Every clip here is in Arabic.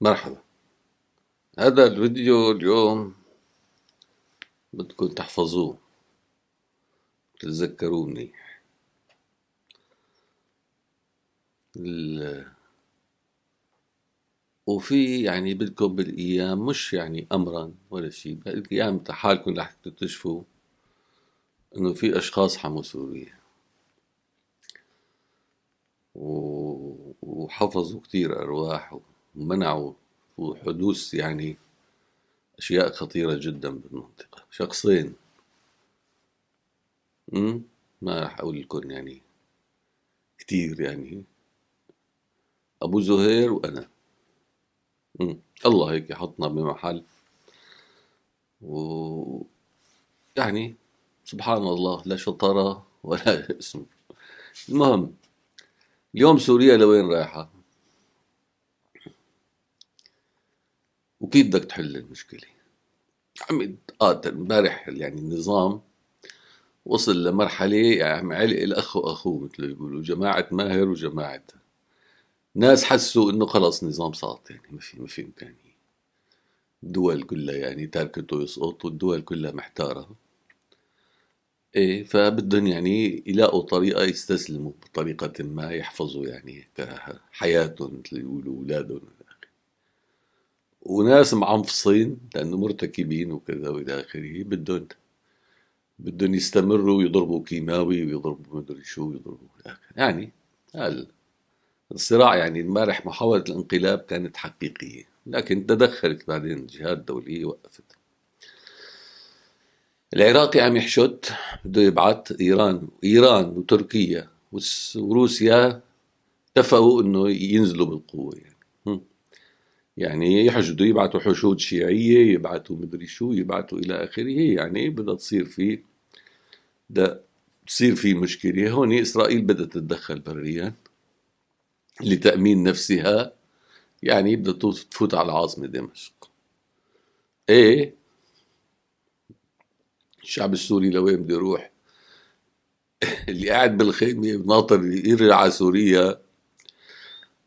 مرحبا. هذا الفيديو اليوم بدكم تحفظوه، تتذكروني. ال... وفي يعني بدكم بالأيام، مش يعني أمرا ولا شيء، بالأيام حالكم رح تكتشفوا إنه في أشخاص حموا سوريا وحفظوا كتير أرواح ومنعوا حدوث يعني أشياء خطيرة جدا بالمنطقة. شخصين، ما رح أقول لكم يعني كتير، يعني أبو زهير وأنا. الله هيك حطنا بمحل، ويعني سبحان الله، لا شطارة ولا اسم. المهم، اليوم سوريا لوين رايحة؟ وكيف بدك تحل المشكلة؟ عم يتقاتل امبارح، يعني النظام وصل لمرحلة يعني عم علق الأخ وأخوه، مثل ما يقولوا جماعة ماهر وجماعة ناس حسوا إنه خلص نظام سقط، يعني ما في إمكانية. الدول كلها يعني تاركته يسقط، والدول كلها محتارة. ايه، فبدهم يعني يلاقوا طريقة يستسلموا بطريقة ما، يحفظوا يعني حياتهم مثل ما يقولوا أولادهم. وناس معنفصين لأنه مرتكبين وكذا وإلى آخره، بدهم يستمروا يضربوا كيماوي ويضربوا مدري شو ويضربوا يعني. هذا الصراع يعني امبارح محاولة الانقلاب كانت حقيقية، لكن تدخلت بعدين الجهات الدولية وقفت. العراقي عم يحشد، بده يبعث. إيران وتركيا وروسيا اتفقوا انه ينزلوا بالقوة يعني. يعني يحشدوا، يبعثوا حشود شيعية، يبعثوا مدري شو، يبعثوا الى اخره. يعني بدها تصير في مشكلة هون. اسرائيل بدها تتدخل بريا لتأمين نفسها، يعني بدها تفوت على العاصمة دمشق. ايه، الشعب السوري لوين بده يروح؟ اللي قاعد بالخيمة ناطر يرجع على سوريا،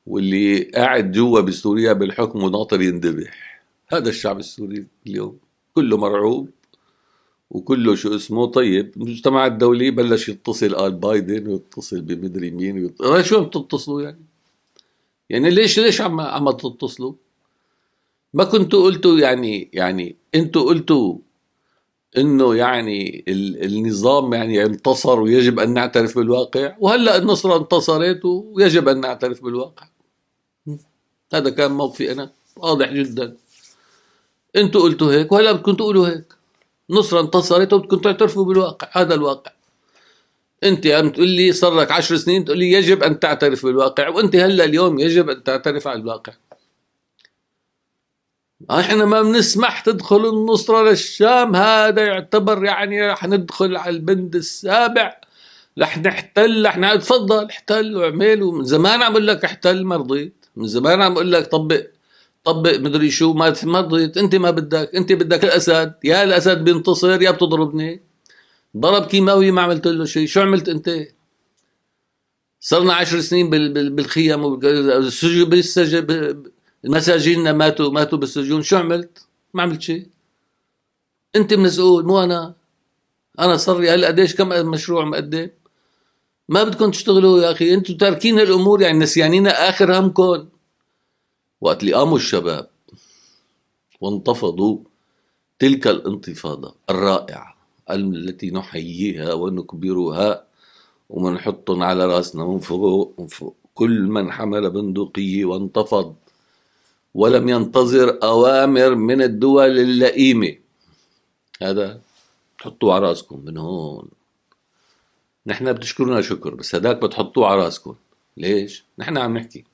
واللي قاعد جوا بسوريا بالحكم وناطر يندبح. هذا الشعب السوري اليوم كله مرعوب، وكله شو اسمه. طيب المجتمع الدولي بلش يتصل، قال بايدن، ويتصل بمدري مين شو عم تتصلوا يعني؟ يعني ليش عم تتصلوا؟ ما كنتوا قلتوا يعني انتوا قلتوا انه يعني النظام يعني انتصر ويجب ان نعترف بالواقع، وهلا النصرة انتصرت ويجب ان نعترف بالواقع. هذا كان موقفي انا، واضح جدا. انتوا قلتوا هيك وهلا بدكم تقولوا هيك. نصرة انتصرت وبدكم تعترفوا بالواقع، هذا الواقع. انت عم تقول لي صار لك 10 سنين تقول لي يجب ان تعترف بالواقع، وانت هلا اليوم يجب ان تعترف على الواقع. احنا ما بنسمح تدخل النصرة للشام، هذا يعتبر يعني رح ندخل على البند السابع، رح نحتل، رح تفضل احتل واعمل. ومن زمان عم اقول لك احتل، ما رضيت. من زمان عم اقول لك طبق مدري شو، ما رضيت. انت ما بدك، انت بدك الاسد. يا الاسد بينتصر يا بتضربني. ضرب كيماوي ما عملت له شيء، شو عملت انت؟ صرنا 10 سنين بالخيم والسجون، المساجين ماتوا بالسجون. شو عملت؟ ما عملت شيء. انت مسؤول مو انا. انا صار لي هلا قديش كم مشروع مقدم. ما بدكم تشتغلوا يا اخي؟ انتم تاركين الامور، يعني نسيانين اخر همكم. وقت اللي قاموا الشباب وانتفضوا تلك الانتفاضة الرائعة التي نحييها ونكبرها ومنحطهم على راسنا من فوق كل من حمل بندقية وانتفض ولم ينتظر أوامر من الدول اللئيمة. هذا تحطوه على راسكم من هون. نحن بتشكرنا شكر، بس هداك بتحطوه على راسكم. ليش؟ نحن عم نحكي.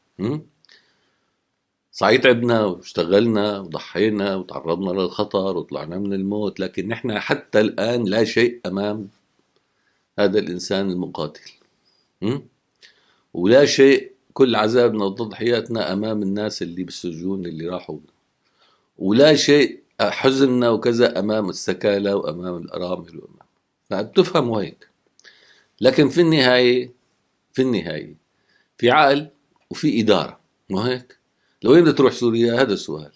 صحيح تعبنا واشتغلنا وضحينا وتعرضنا للخطر وطلعنا من الموت، لكن نحن حتى الآن لا شيء أمام هذا الإنسان المقاتل. ولا شيء، كل عذابنا وتضحياتنا أمام الناس اللي بالسجون اللي راحوا. ولا شيء حزننا وكذا أمام السكالى وأمام الأرامل وأمام. فبتفهموا هيك. لكن في النهاية في عقل وفي إدارة، مو هيك؟ لوين بدها تروح سوريا؟ هذا السؤال.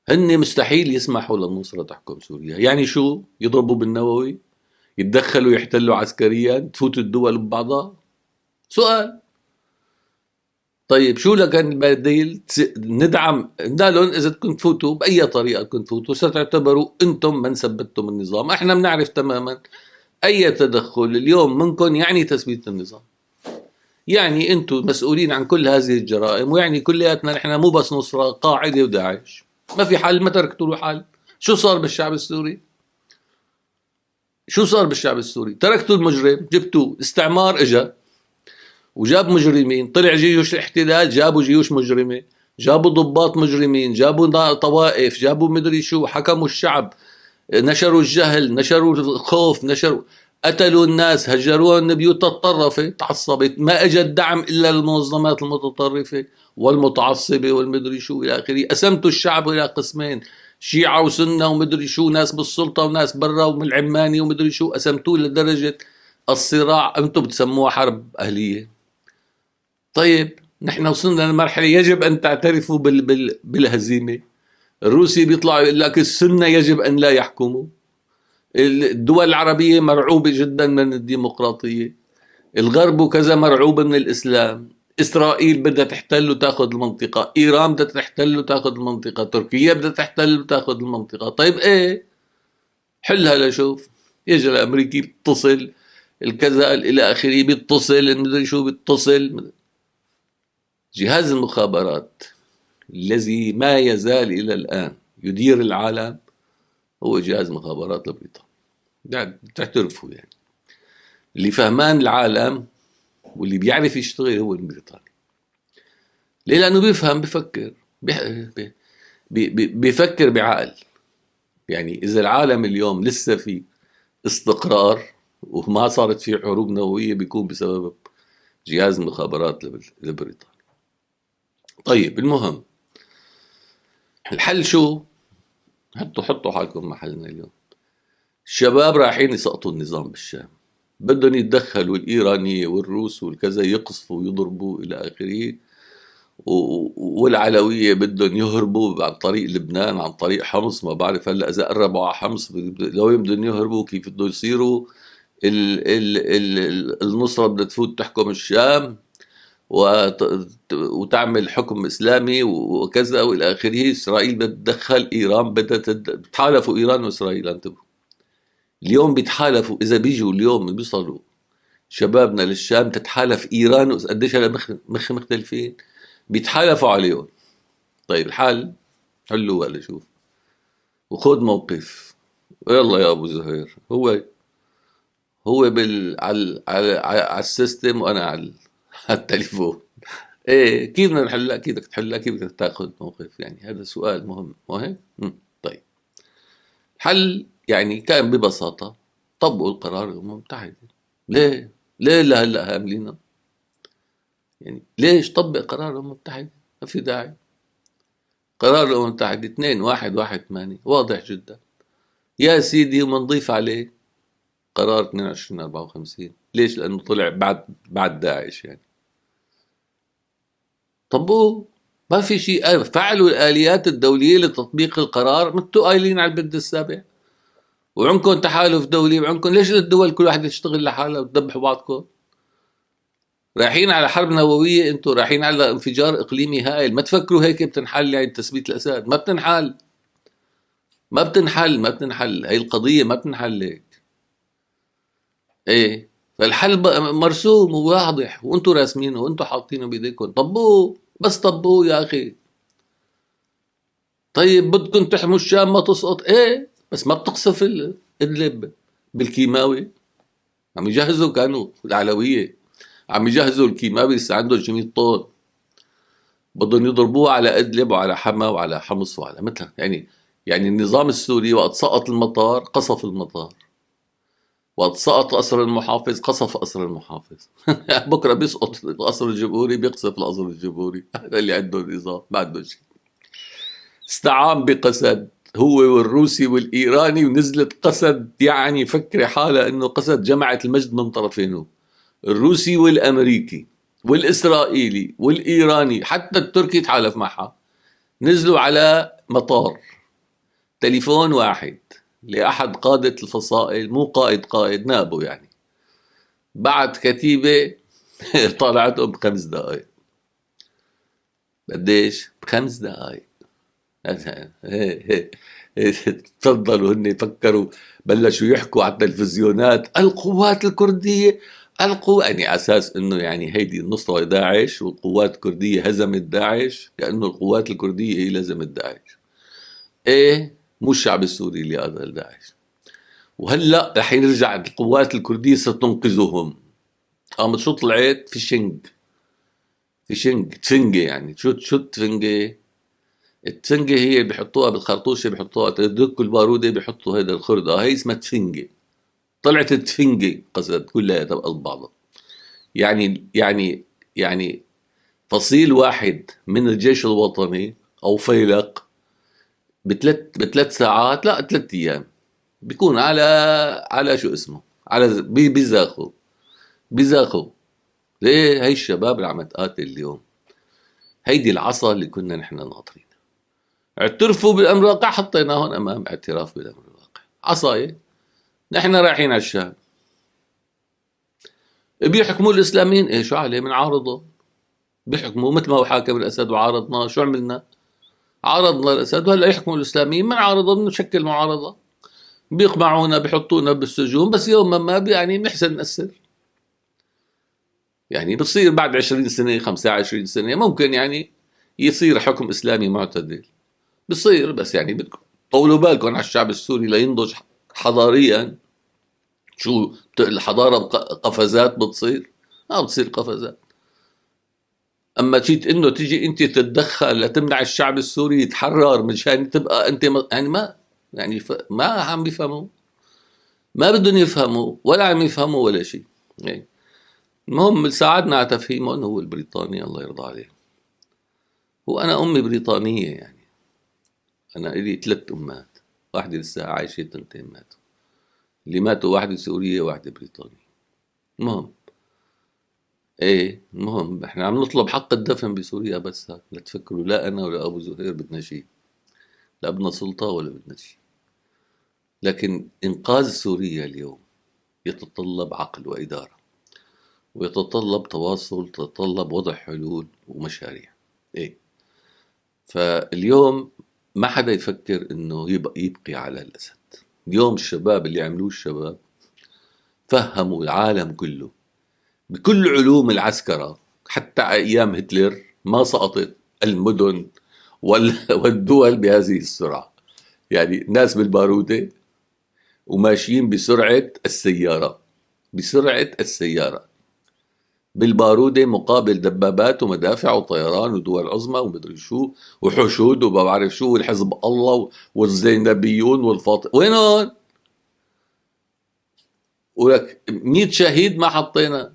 هن مستحيل يسمحوا للنصرة تحكم سوريا. يعني شو؟ يضربوا بالنووي؟ يتدخلوا يحتلوا عسكريا؟ تفوت الدول ببعضها؟ سؤال. طيب شو لكان البديل؟ ندعم، قلنا لهم اذا بدكم تفوتوا باي طريقه بدكم تفوتوا ستعتبروا انتم من ثبتتم النظام. احنا بنعرف تماما اي تدخل اليوم منكم يعني تثبيت النظام، يعني انتم مسؤولين عن كل هذه الجرائم، ويعني كلياتنا نحن مو بس نصرة، قاعدة وداعش. ما في حل، ما تركتوا له حل. شو صار بالشعب السوري؟ شو صار بالشعب السوري؟ تركتوا المجرم، جبتوا استعمار، اجا وجاب مجرمين، طلع جيوش الاحتلال جابوا جيوش مجرمة، جابوا ضباط مجرمين، جابوا طوائف، جابوا مدري شو، حكموا الشعب، نشروا الجهل، نشروا الخوف، نشروا، قتلوا الناس، هجروهم بيوت الطرفة، تعصبت، ما اجى الدعم الا للمنظمات المتطرفة والمتعصبة والمدري شو الى اخره. قسمتوا الشعب الى قسمين، شيعة وسنة ومدري شو، ناس بالسلطة وناس برا ومن العماني ومدري شو، قسمتوه لدرجة الصراع انتم بتسموها حرب اهلية. طيب نحن وصلنا لمرحلة يجب ان تعترفوا بالهزيمة. الروسي بيطلع يقول لك السنة يجب ان لا يحكموا، الدول العربية مرعوبة جدا من الديمقراطية، الغرب وكذا مرعوبة من الإسلام، إسرائيل بدها تحتل وتاخذ المنطقة، إيران بدها تحتل وتاخذ المنطقة، تركيا بدها تحتل وتاخذ المنطقة. طيب إيه حلها لشوف. يجي الأمريكي بيتصل، الكذا إلى آخره بيتصل، المدري شو بيتصل. جهاز المخابرات الذي ما يزال إلى الآن يدير العالم هو جهاز مخابرات البريطاني. يعني تعترفوا يعني اللي فهمان العالم واللي بيعرف يشتغل هو البريطاني. ليه؟ لأنه بيفهم، بيفكر، بيفكر بعقل. يعني إذا العالم اليوم لسه في استقرار وما صارت فيه حروب نووية بيكون بسبب جهاز المخابرات البريطاني. طيب المهم الحل شو؟ حطوا حالكم محلنا اليوم. الشباب رايحين يسقطوا النظام بالشام، بدهم يتدخلوا الإيرانية والروس والكذا، يقصفوا ويضربوا إلى آخره، والعلوية بدهم يهربوا عن طريق لبنان، عن طريق حمص. ما بعرف هلا إذا قربوا على حمص لو بدهم يهربوا كيف بدهم يصيروا. النصرة بدها تفوت تحكم الشام وتعمل حكم إسلامي وكذا وإلى آخره. إسرائيل بدها تدخل، إيران بدها تحالفوا، إيران وإسرائيل انتبهوا اليوم بيتحالفوا. إذا بيجوا اليوم بيصلوا شبابنا للشام تتحالف إيران، قديش هلا مختلفين، بيتحالفوا عليهم. طيب الحل حلو ولا شوف، وخذ موقف. يلا يا ابو زهير، هو على السيستم وانا على التليفون. ايه كيف بدنا نحلها؟ كيف بدك تحلها؟ كيف بدك تاخذ موقف؟ يعني هذا سؤال مهم، مو هيك؟ طيب حل يعني كان ببساطة طبقوا القرار الأمم المتحدة. ليه؟ ليه لهلا هاملينه؟ يعني ليش طبق قرار الأمم المتحدة؟ ما في داعي. قرار الأمم المتحدة 2118 واضح جدا يا سيدي، ومنضيف عليه قرار 2254. ليش؟ لأنه طلع بعد داعش يعني. طبوه، ما في شيء. فعلوا الآليات الدولية لتطبيق القرار. متوا قايلين على البند السابع وعندكم تحالف دولي وعندكم، ليش الدول كل واحدة تشتغل لحالها وتذبحوا بعضكم؟ رايحين على حرب نووية، انتم رايحين على انفجار اقليمي هائل. ما تفكروا هيك بتنحل يعني تثبيت الاسد، ما بتنحل، ما بتنحل هي القضية، ما بتنحل هيك. ايه فالحل مرسوم وواضح وانتم راسمينه وانتم حاطينه بايديكم. طبوه، بس طبوه يا اخي. طيب بدكم تحموا الشام ما تسقط، ايه بس ما بتقصف ادلب بالكيماوي. عم يجهزوا، كانوا العلوية عم يجهزوا الكيماوي، لسه عندهم 100 طن بدهم يضربوه على ادلب وعلى حما وعلى حمص وعلى مثل يعني النظام السوري وقت سقط المطار قصف المطار، وقت سقط قصر المحافظ قصف قصر المحافظ. بكره بيسقط القصر الجمهوري بيقصف القصر الجمهوري. هذا اللي عنده النظام، ما عنده شيء. استعان بقسد هو والروسي والإيراني، ونزلت قسد يعني فكري حالها انه قسد جمعت المجد من طرفينه، الروسي والأمريكي والإسرائيلي والإيراني، حتى التركي تحالف معها، نزلوا على مطار، تليفون واحد لأحد قادة الفصائل، مو قائد نابه يعني، بعد كتيبة طلعتهم ب5 دقائق. قديش؟ ب5 دقائق. تفضلوا هن فكروا، بلشوا يحكوا على التلفزيونات القوات الكردية، يعني أساس إنه يعني هيدي النصرة داعش، والقوات الكردية هزمت داعش، لأنه القوات الكردية هي اللي هزمت داعش. إيه، مو الشعب السوري اللي قتل داعش. وهلأ رح يرجع القوات الكردية ستنقذهم. قامت شو طلعت؟ في شنج تفنجة. يعني شو التفنجة؟ التفنجة هي اللي بيحطوها بالخرطوشة، بيحطوها تدق البارودة، بيحطوا هيدا الخردة، هي اسمها تفنجة. طلعت التفنجة قصد كلها قلب بعضها. يعني فصيل واحد من الجيش الوطني أو فيلق بثلاث ساعات، لا 3 أيام، بيكون على شو اسمه، على بيزاخوا. ليه؟ هي الشباب اللي عم تقاتل اليوم، هيدي العصا اللي كنا نحن ناطرين. اعترفوا بالأمر الواقع، حطيناهم أمام اعتراف بالأمر الواقع. عصاية، نحن رايحين على الشام، بيحكموا الإسلاميين، إيه شو عليه من عارضه؟ بيحكموا مثل ما هو حاكم الأسد وعارضنا. شو عملنا؟ عارضنا الأسد، وهلا يحكموا الإسلاميين من عارضه، بنشكل معارضة، بيقمعونا، بيحطونا بالسجون، بس يوم ما يعني بنحسن نأثر. يعني بتصير بعد 20 سنة 25 سنة ممكن يعني يصير حكم إسلامي معتدل، بصير، بس يعني بدكم طولوا بالكم على الشعب السوري لينضج حضاريا. شو الحضارة قفزات بتصير؟ ما بتصير قفزات. اما جيت انه تيجي انت تتدخل لتمنع الشعب السوري يتحرر مشان تبقى انت يعني ما، يعني ما عم بيفهموا، ما بدهم يفهموا، ولا عم يفهموا ولا شيء يعني. المهم اللي ساعدنا على تفهيمهم هو البريطاني، الله يرضى عليه. وأنا أمي بريطانية يعني، أنا إلي 3 أمات، واحدة لسه عايشة، 2 ماتوا. اللي ماتوا واحدة سورية واحدة بريطانية. المهم إيه، المهم إحنا عم نطلب حق الدفن بسوريا بس، لا تفكروا لا أنا ولا أبو زهير بدنا شيء، لا بدنا سلطة ولا بدنا شيء. لكن إنقاذ سوريا اليوم يتطلب عقل وإدارة، ويتطلب تواصل، يتطلب وضع حلول ومشاريع. إيه، فاليوم ما حدا يفكر انه يبقي على الاسد. اليوم الشباب اللي عملوه الشباب فهموا العالم كله بكل علوم العسكرة، حتى ايام هتلر ما سقطت المدن والدول بهذه السرعة. يعني ناس بالبارودة وماشيين بسرعة السيارة بالبارودة، مقابل دبابات ومدافع وطيران ودول عظمى ومدري شو وحشود وما بعرف شو والحزب الله والزينبيون والفاطمة، وينهم؟ ولك 100 شهيد ما حطينا.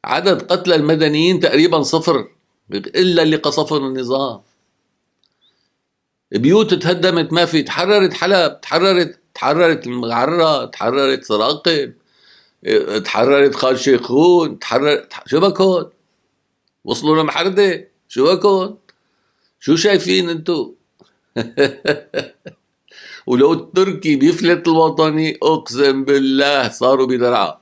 عدد قتلى المدنيين تقريبا 0، إلا اللي قصفهم النظام. بيوت تهدمت، ما في. تحررت حلب، تحررت المغرة، تحررت سراقب، تحررت خان شيخون، شو بكون؟ وصلوا لمحردة، شو بكون؟ شو شايفين انتو؟ ولو التركي بيفلت الوطني اقسم بالله صاروا بدرعا.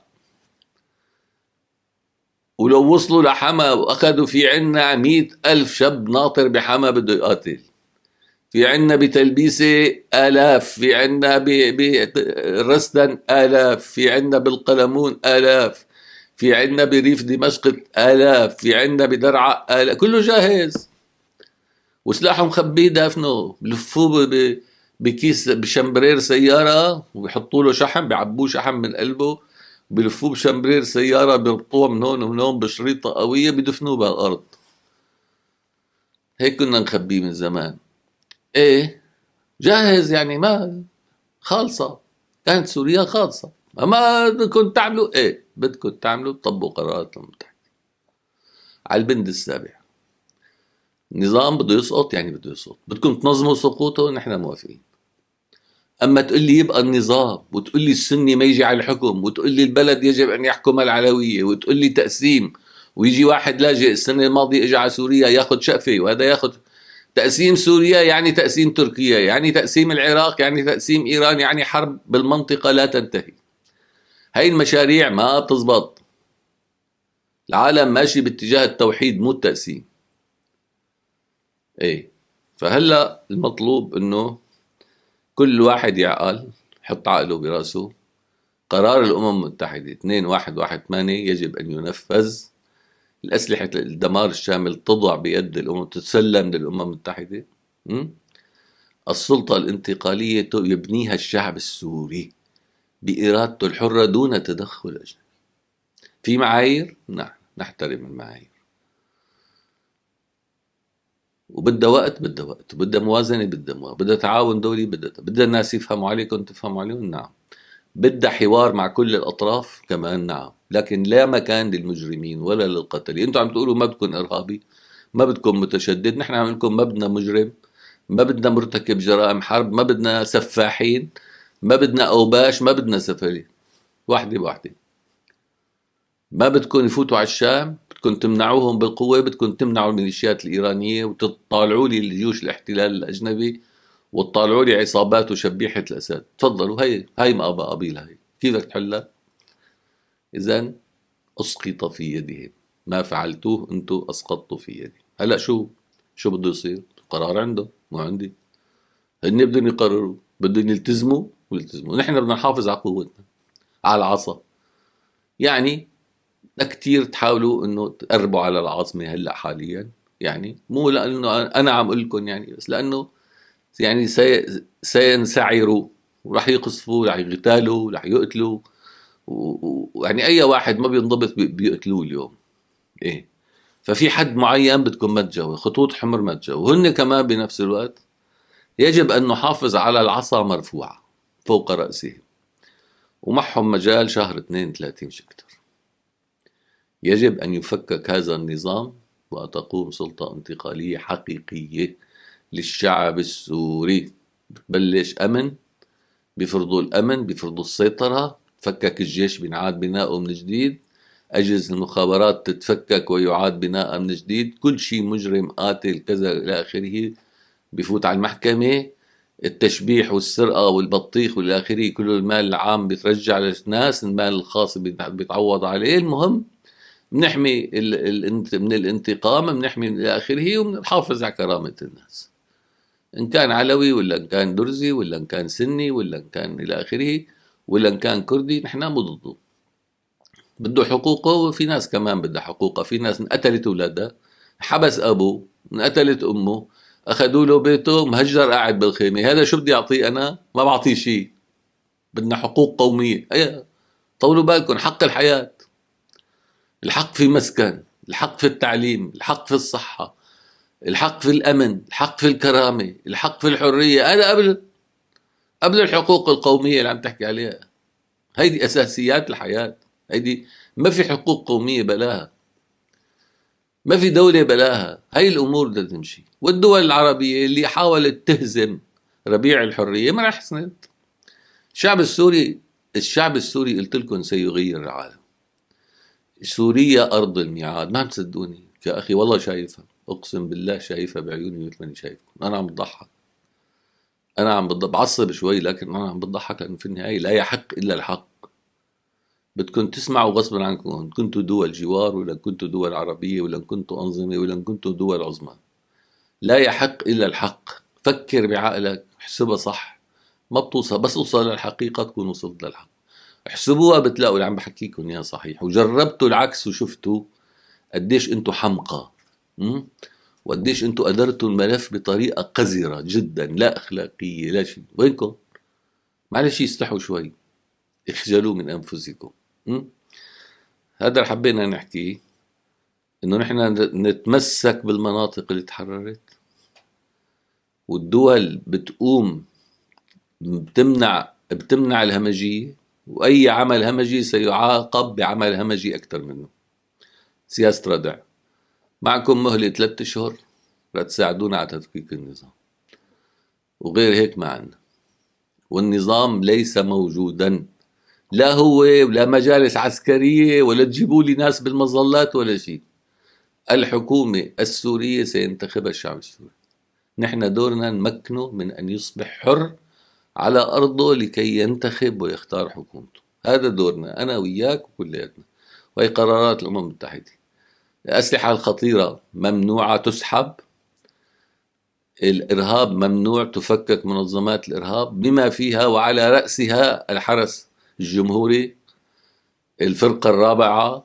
ولو وصلوا لحما واخذوا، في عنا 100,000 شاب ناطر بحما بده يقاتل، في عنا بتلبيسة آلاف، في عنا برستن آلاف، في عنا بالقلمون آلاف، في عنا بريف دمشق آلاف، في عنا بدرعا آلاف، كله جاهز وسلاحه مخبيه دافنه، بلفوه بكيس بشمبرير سيارة، وبيحطوا له شحم، بيعبوه شحم من قلبه، بلفوه بشمبرير سيارة، بيربطوه من هون ومن هون بشريطة قوية، بدفنوه بالأرض. هيك كنا نخبيه من زمان. ايه، جاهز يعني، ما خالصة. كانت سوريا خالصة. ما بدكم تعملوا ايه بدكم تعملوا، تطبقوا قرارات المتحدة. على البند السابع، النظام بده يسقط، يعني بده يسقط، بدكم تنظموا سقوطه، نحن موافقين. أما تقول لي يبقى النظام، وتقول لي السني ما يجي على الحكم، وتقول لي البلد يجب أن يحكم العلوية، وتقول لي تقسيم، ويجي واحد لاجئ السنة الماضية اجى على سوريا ياخد شقفة، وهذا ياخد تقسيم سوريا يعني تقسيم تركيا، يعني تقسيم العراق، يعني تقسيم إيران، يعني حرب بالمنطقة لا تنتهي. هاي المشاريع ما بتزبط. العالم ماشي باتجاه التوحيد مو التقسيم. ايه. فهلا المطلوب انه كل واحد يعقل، حط عقله براسه. قرار الأمم المتحدة 2118 يجب أن ينفذ. الأسلحة الدمار الشامل تضع بيد الأمم، تتسلم للأمم المتحدة. م? السلطة الانتقالية يبنيها الشعب السوري بإرادته الحرة دون تدخل أجنبي. في معايير، نعم نحترم المعايير، وبدها وقت، بدها وقت، بدها موازنة، بدها تعاون دولي، بدها الناس يفهموا عليكم تفهموا عليهم، نعم. بدها حوار مع كل الأطراف كمان، نعم. لكن لا مكان للمجرمين ولا للقتل. انتوا عم تقولوا ما بدكم إرهابي، ما بدكم متشدد، نحن عم لكم ما بدنا مجرم، ما بدنا مرتكب جرائم حرب، ما بدنا سفاحين، ما بدنا أوباش، ما بدنا سفلة. واحدة بواحدة. ما بدكم يفوتوا على الشام، بدكم تمنعوهم بالقوة، بدكم تمنعوا الميليشيات الإيرانية، وتطالعوا لي الجيوش الاحتلال الأجنبي، وتطالعوا لي عصابات وشبيحة الأسد. تفضلوا، هي ما أبى قبيل. هي كيف بدك تحلها؟ إذن أسقط في يدهم ما فعلتوه، أنتم أسقطتوا في يدي. هلأ شو بده يصير؟ قرار عنده مو عندي. هن بدهم يقرروا، بدهم يلتزموا ويلتزموا. نحن بدنا نحافظ على قوتنا، على العصا. يعني كتير تحاولوا انه تقربوا على العاصمة هلا حاليا، يعني مو لانه انا عم اقول لكم، يعني بس لانه يعني سينسعروا، وراح يقصفوا، راح يغتالوا، راح يقتلوا، ويعني اي واحد ما بينضبط بيقتلوه اليوم. ايه. ففي حد معين بدكم ما تجاوز، خطوط حمر ما تجاوز. وهن كمان بنفس الوقت يجب ان نحافظ على العصا مرفوعة فوق رأسهم، ومعهم مجال شهر 2 3 مش اكثر. يجب أن يفكك هذا النظام، وتقوم سلطة انتقالية حقيقية للشعب السوري. بلش أمن، بيفرضوا الأمن، بيفرضوا السيطرة، فكك الجيش، بينعاد بناؤه من جديد، أجهزة المخابرات تتفكك ويعاد بناءها من جديد، كل شيء مجرم قاتل كذا إلى آخره بفوت على المحكمة. التشبيح والسرقة والبطيخ والى آخره، كل المال العام بيترجع للناس، المال الخاص بيتعوض عليه. المهم بنحمي من الانتقام، بنحمي الى اخره، وبنحافظ على كرامه الناس، ان كان علوي ولا ان كان درزي ولا ان كان سني ولا ان كان الى اخره، ولا ان كان كردي، نحن مو ضده. بده حقوقه، وفي ناس كمان بدها حقوقها. في ناس انقتلت اولادها، حبس ابوه، انقتلت امه، اخذوا له بيته، مهجر قاعد بالخيمه. هذا شو بدي اعطيه انا؟ ما بعطيه شيء. بدنا حقوق قوميه. ايه. طولوا بالكم، حق الحياه، الحق في مسكن، الحق في التعليم، الحق في الصحة، الحق في الأمن، الحق في الكرامة، الحق في الحرية. هذا قبل الحقوق القومية اللي عم تحكي عليها. هيدي أساسيات الحياة. هيدي ما في حقوق قومية بلاها، ما في دولة بلاها. هاي الأمور بدها تمشي. والدول العربية اللي حاولت تهزم ربيع الحرية ما رح حسنت. الشعب السوري قلت لكم سيغير العالم. سوريا أرض الميعاد. ما عم تصدقوني يا أخي، والله شايفها، أقسم بالله شايفها بعيوني مثل ماني شايفكم. أنا عم بضحك، أنا عم بعصب شوي، لكن أنا عم بضحك لأنه في النهاية لا يحق إلا الحق. بدكم تسمعوا غصبا عنكم، إن كنتوا دول جوار، ولا كنتوا دول عربية، ولا كنتوا أنظمة، ولا كنتوا دول عظمى. لا يحق إلا الحق. فكر بعقلك، احسبها صح. ما بتوصل، بس اوصل للحقيقة تكون وصلت للحق. احسبوها بتلاقوا اللي عم بحكيكم اياه صحيح، وجربتوا العكس وشفتوا قديش انتوا حمقى. م? وقديش انتوا ادرتوا الملف بطريقه قذره جدا، لا اخلاقيه لا شيء. وينكم؟ معلش استحوا شوي، اخجلوا من انفسكم. م? هذا اللي حبينا نحكيه، انه نحن نتمسك بالمناطق اللي تحررت، والدول بتقوم بتمنع الهمجيه، واي عمل همجي سيعاقب بعمل همجي اكثر منه. سياسه ردع. معكم مهله 3 اشهر لتساعدونا على تفكيك النظام، وغير هيك ما عنا. والنظام ليس موجودا، لا هو ولا مجالس عسكرية ولا تجيبوا لي ناس بالمظلات ولا شيء. الحكومة السورية سينتخبها الشعب السوري. نحن دورنا نمكنه من أن يصبح حر على أرضه لكي ينتخب ويختار حكومته. هذا دورنا أنا وياك وكلياتنا، وهي قرارات الأمم المتحدة. الأسلحة الخطيرة ممنوعة تسحب، الإرهاب ممنوع، تفكك منظمات الإرهاب بما فيها وعلى رأسها الحرس الجمهوري، الفرقة الرابعة،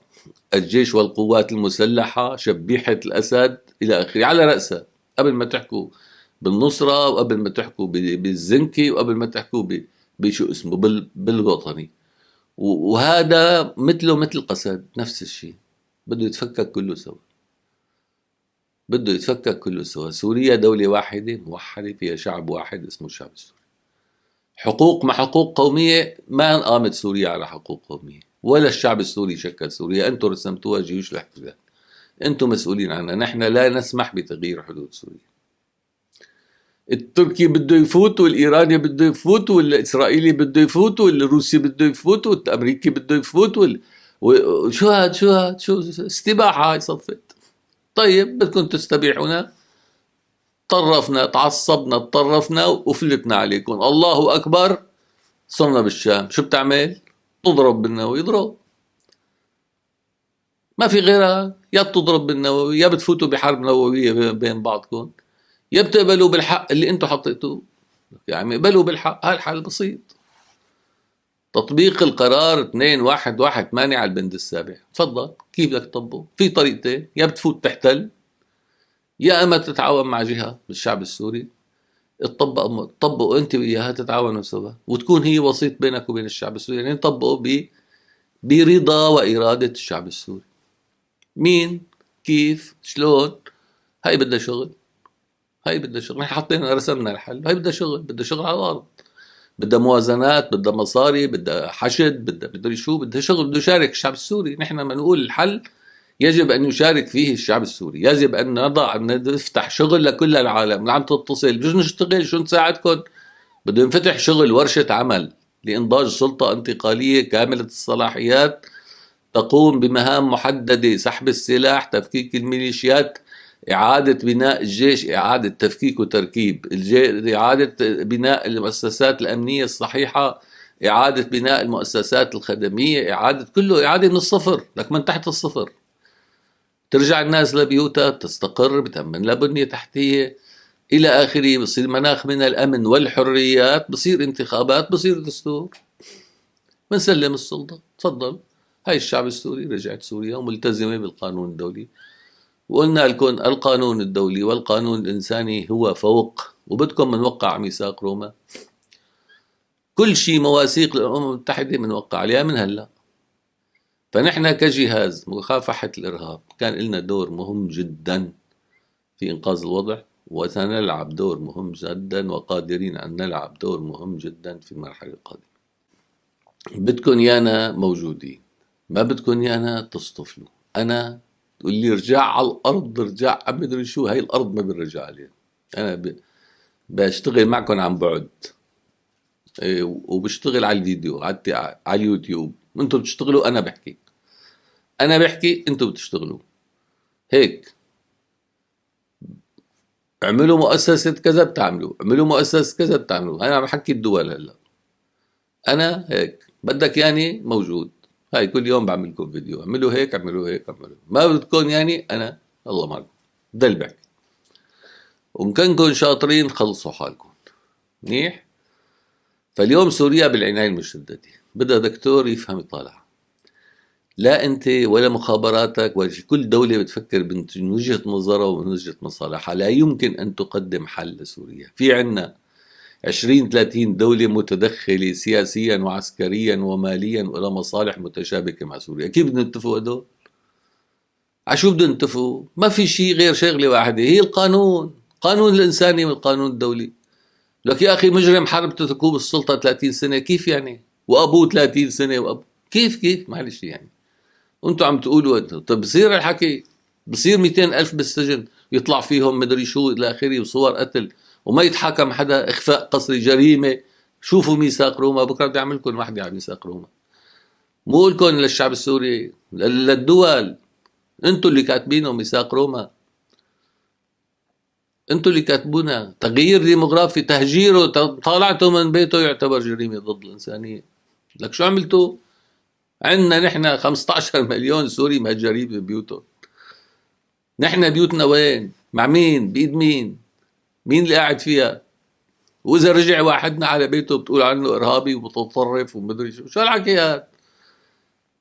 الجيش والقوات المسلحة، شبيحة الأسد إلى آخره، على رأسها. قبل ما تحكوا بالنصرة، وقبل ما تحكوا بالزنكي، وقبل ما تحكوا بشو اسمه بالوطني. وهذا مثله مثل قسد، نفس الشيء، بده يتفكك كله سوا، بده يتفكك كله سوا. سوريا دولة واحدة موحدة فيها شعب واحد اسمه الشعب السوري. حقوق مع حقوق قومية، ما قامت سوريا على حقوق قومية، ولا الشعب السوري شكل سوريا. أنتم رسمتوها جيوش الاحتلال، أنتم مسؤولين عنها. نحن لا نسمح بتغيير حدود سوريا. التركي بده يفوت، والإيراني بده يفوت، والإسرائيلي بده يفوت، والروسي بده يفوت، والأمريكي بده يفوت وشو هاد شو هاد شو استباحة هاي صفت. طيب بدكم تستبيحونا، طرفنا، تعصبنا، تطرفنا وفلتنا عليكم. الله أكبر، صرنا بالشام. شو بتعمل؟ تضرب بالنووي. يضرب، ما في غيرها. يا بتضرب بالنووي، يا بتفوتوا بحرب نووية بين بعضكم، يا بتقبلوا بالحق اللي انتم حطيتوه. يعني اقبلوا بالحق، هالحل بسيط. تطبيق القرار 2118 على البند السابع. تفضل، كيف بدك تطبقه؟ في طريقتين، يا بتفوت تحتل، يا اما تتعاون مع جهة بالشعب السوري. طبقوا انت وياها، تتعاونوا سوا، وتكون هي وسيط بينك وبين الشعب السوري. يعني طبقوا برضا وإرادة الشعب السوري. مين؟ كيف؟ شلون؟ هاي بدها شغل، هاي بدها شغل. نحن حطينا رسمنا الحل، هاي بدها شغل، بدها شغل على الأرض، بدها موازنات، بدها مصاري، بدها حشد، بدها مدري شو، بدها شغل، بده يشارك الشعب السوري. نحن ما نقول الحل يجب أن يشارك فيه الشعب السوري، يجب أن نفتح شغل لكل العالم. اللي عم تتصل بجوز نشتغل، شو نساعدكم؟ بده ينفتح شغل، ورشة عمل لإنضاج سلطة انتقالية كاملة الصلاحيات تقوم بمهام محددة: سحب السلاح، تفكيك الميليشيات، إعادة بناء الجيش، إعادة تفكيك وتركيب إعادة بناء المؤسسات الأمنية الصحيحة، إعادة بناء المؤسسات الخدمية، إعادة كله، إعادة من الصفر، لك من تحت الصفر. ترجع الناس لبيوتها، تستقر، بتأمن لها بنية تحتية إلى آخره. بصير مناخ من الأمن والحريات، بصير انتخابات، بصير دستور، بنسلم السلطة. تفضل. هاي الشعب السوري رجعت سوريا وملتزمة بالقانون الدولي، وقلنا لكم القانون الدولي والقانون الإنساني هو فوق، وبدكم منوقع ميثاق روما. كل شيء مواثيق الأمم المتحدة منوقع عليها من هلا. فنحن كجهاز مكافحة الإرهاب كان لنا دور مهم جدا في إنقاذ الوضع، وسنلعب دور مهم جدا، وقادرين أن نلعب دور مهم جدا في المرحلة القادمة. بدكن يانا موجودين، ما بدكن يانا تصطفلوا. أنا تقول لي رجع على الأرض، رجع مدري شو، هاي الأرض ما بنرجع عليها. أنا بشتغل معكم عن بعد، وبشتغل على الفيديو، على اليوتيوب. انتم بتشتغلوا، أنا بحكي، أنا بحكي، انتم بتشتغلوا. هيك اعملوا مؤسسة كذا بتعملوا، اعملوا مؤسسة كذا بتعملوا. أنا عم بحكي الدول هلا. أنا هيك بدك يعني موجود. هاي كل يوم بعمل لكم فيديو، اعملوا هيك، اعملوا هيك، اعملوا. ما بدكم يعني، أنا الله معكم، ده اللي بحكي. وإن كنكم شاطرين خلصوا حالكم منيح. فاليوم سوريا بالعناية المشددة، بدها دكتور يفهم يطالع. لا أنت ولا مخابراتك ولا شيء. كل دولة بتفكر من وجهة نظرها ومن وجهة مصالحها. لا يمكن أن تقدم حل لسوريا. في عنا 20-30 دولة متدخلة سياسيا وعسكريا وماليا وإلى مصالح متشابكة مع سوريا. كيف بدنا نتفقوا هدول؟ عشو بدنا نتفقوا؟ ما في شيء غير شغلة واحدة، هي القانون، قانون الإنساني والقانون الدولي. لك يا أخي مجرم حرب تركوه بالسلطة 30 سنة، كيف يعني؟ وأبوه 30 سنة وأبوه، كيف معلش يعني. وانتم عم تقولوا طب بصير الحكي، بصير 200 ألف بالسجن يطلع فيهم مدري شو إلى آخره، وصور قتل، وما يتحاكم حدا، إخفاء قسري، جريمة شوفوا ميثاق روما، بكره بدي اعمل لكم وحده على ميثاق روما، مو لكم للشعب السوري، للدول. انتوا اللي كاتبينه ميثاق روما، انتوا اللي كاتبونا. تغيير ديموغرافي، تهجيره، طالعته من بيته يعتبر جريمه ضد الانسانيه. لك شو عملتوا؟ عندنا نحن 15 مليون سوري مهجرين ببيوتهم. نحن بيوتنا وين؟ مع مين؟ بإيد مين؟ مين اللي قاعد فيها؟ وإذا رجع واحدنا على بيته بتقول عنه إرهابي ومتطرف ومدري شو الحكي؟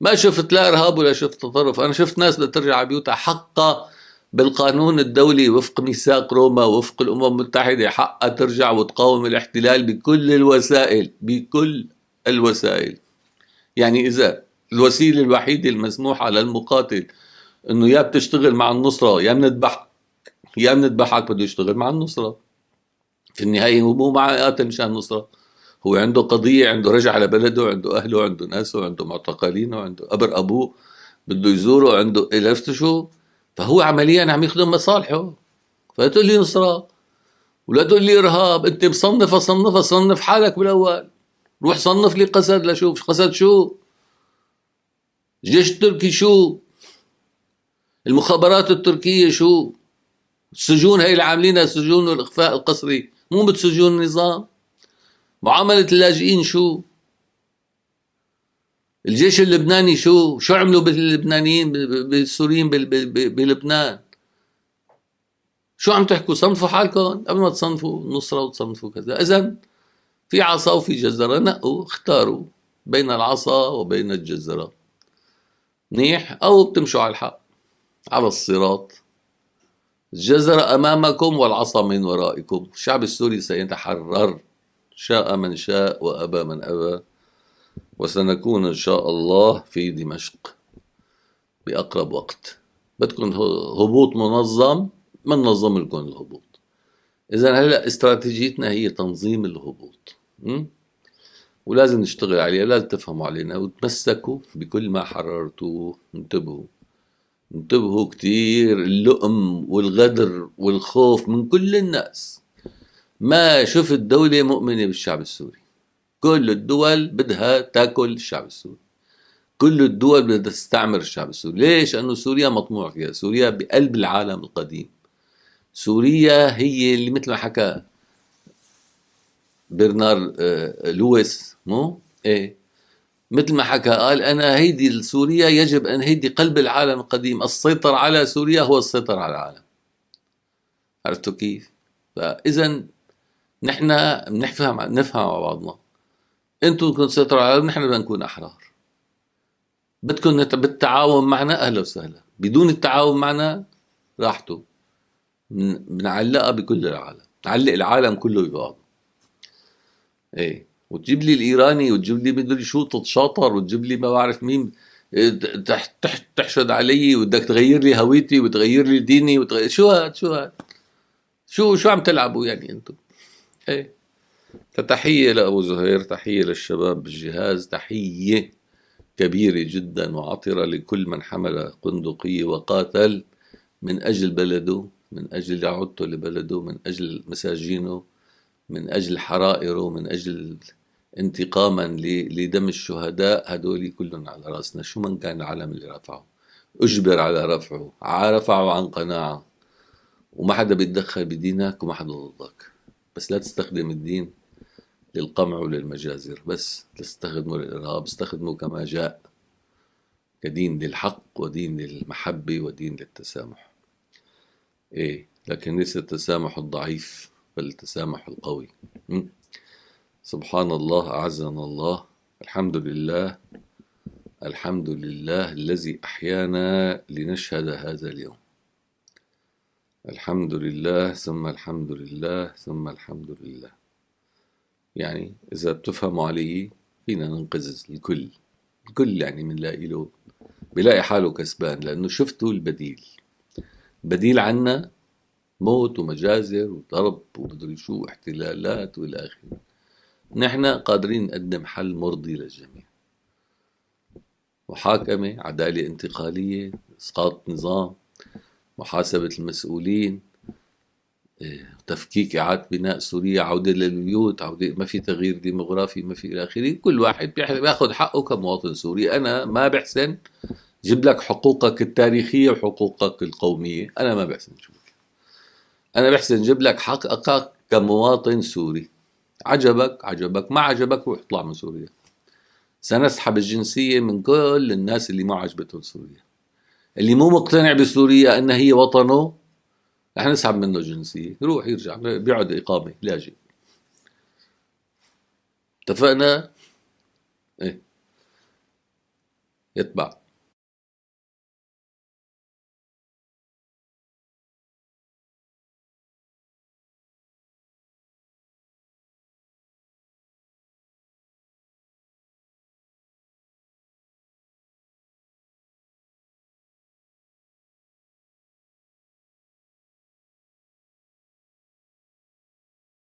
ما شفت لا إرهاب ولا شفت تطرف. أنا شفت ناس بدها ترجع على بيوتها حقها بالقانون الدولي وفق ميثاق روما وفق الأمم المتحدة، حقها ترجع وتقاوم الاحتلال بكل الوسائل، بكل الوسائل. يعني إذا الوسيلة الوحيدة المسموحة للمقاتل إنه يا بتشتغل مع النصرة يا بنذبحك، يا بنذبحك، بده يشتغل مع النصرة. في النهاية هو مو مع قاتل مشان النصرة، هو عنده قضية، عنده رجع على بلده، عنده أهله، عنده ناسه، عنده معتقلينه، عنده قبر أبوه بده يزوره، عنده عرفت شو؟ فهو عمليا عم يخدم مصالحه. فتقول لي نصرة ولا تقول لي إرهاب. أنت مصنف أصنف، صنف حالك بالأول. روح صنف لي قسد لشوف قسد شو، الجيش التركي شو، المخابرات التركية شو، السجون هي اللي عاملينها سجون الإخفاء القسري، مو بسجون النظام. معاملة اللاجئين شو، الجيش اللبناني شو عملوا باللبنانيين بالسوريين بلبنان. شو عم تحكوا؟ صنفوا حالكم قبل ما تصنفوا النصرة وتصنفوا كذا. إذن في عصا وفي جزرة، نقوا اختاروا بين العصا وبين الجزرة، منيح، أو بتمشوا على الحق على الصراط. الجزرة أمامكم والعصا من ورائكم. الشعب السوري سيتحرر، شاء من شاء وأبى من أبى، وسنكون إن شاء الله في دمشق بأقرب وقت. بدكم هبوط منظم، مننظم لكم الهبوط. إذا هلأ استراتيجيتنا هي تنظيم الهبوط، ولازم نشتغل عليها. لازم تفهموا علينا وتمسكوا بكل ما حررتوه. انتبهوا، انتبهوا كتير. اللؤم والغدر والخوف من كل الناس. ما شفت دولة مؤمنة بالشعب السوري. كل الدول بدها تاكل الشعب السوري، كل الدول بدها تستعمر الشعب السوري. ليش؟ لأنه سوريا مطموع فيها. سوريا بقلب العالم القديم. سوريا هي اللي مثل ما حكى برنار لويس، مو ايه، مثل ما حكى قال أنا هيدي سوريا يجب أن هيدي قلب العالم القديم. السيطرة على سوريا هو السيطرة على العالم. عرفتوا كيف؟ فإذا نحن نفهم مع بعضنا. انتم بدكم تسيطروا على العالم، نحن بدنا نكون أحرار. بدكم بالتعاون معنا أهلا وسهلا، بدون التعاون معنا راحتوا. بنعلقها بكل العالم، نعلق العالم كله ببعض. ايه، وتجيب لي الايراني وتجيب لي مدري شو تتشاطر وتجيب لي ما بعرف مين تحشد علي وبدك تغير لي هويتي وتغير لي ديني وتغير شو هاد شو هاد شو عم تلعبوا يعني انتم؟ ايه. فتحية لأبو زهير، تحية للشباب بالجهاز، تحية كبيرة جدا وعطرة لكل من حمل قندقية وقاتل من أجل بلده، من أجل عودته لبلده، من أجل مساجينه، من أجل حرائره، من أجل انتقاما لدم الشهداء. هدول كلهم على رأسنا، شو من كان العلم اللي رفعه، أجبر على رفعه، رفعه عن قناعة. وما حدا بيتدخل بدينك وما حدا ضدك، بس لا تستخدم الدين للقمع وللمجازر. بس تستخدمه للإرهاب، استخدمه كما جاء، كدين للحق ودين للمحبة ودين للتسامح. إيه، لكن ليس التسامح الضعيف بل التسامح القوي. سبحان الله، أعزنا الله. الحمد لله، الحمد لله الذي أحيانا لنشهد هذا اليوم. الحمد لله ثم الحمد لله ثم الحمد لله. يعني إذا بتفهموا علي فينا ننقذ الكل. الكل يعني من لاقي له بيلاقي حاله كسبان، لأنه شفتوا البديل. بديل عنا موت ومجازر وضرب ومدري شو احتلالات والى اخره. نحن قادرين نقدم حل مرضي للجميع: محاكمة، عدالة انتقالية، اسقاط نظام، محاسبة المسؤولين، تفكيك إعادة بناء سوريا، عودة للبيوت، عودة، ما في تغيير ديموغرافي، ما في إلى آخره. كل واحد بياخذ حقه كمواطن سوري. أنا ما بحسن جيب لك حقوقك التاريخية وحقوقك القومية، أنا ما بحسن شو. أنا بحسن جيب لك حقك كمواطن سوري. عجبك عجبك، ما عجبك روح اطلع من سوريا. سنسحب الجنسية من كل الناس اللي ما عجبتهم سوريا. اللي مو مقتنع بسوريا أنها هي وطنه رح نسحب منه الجنسية، يروح يرجع بيقعد إقامة لاجئ. اتفقنا؟ ايه، يتبع.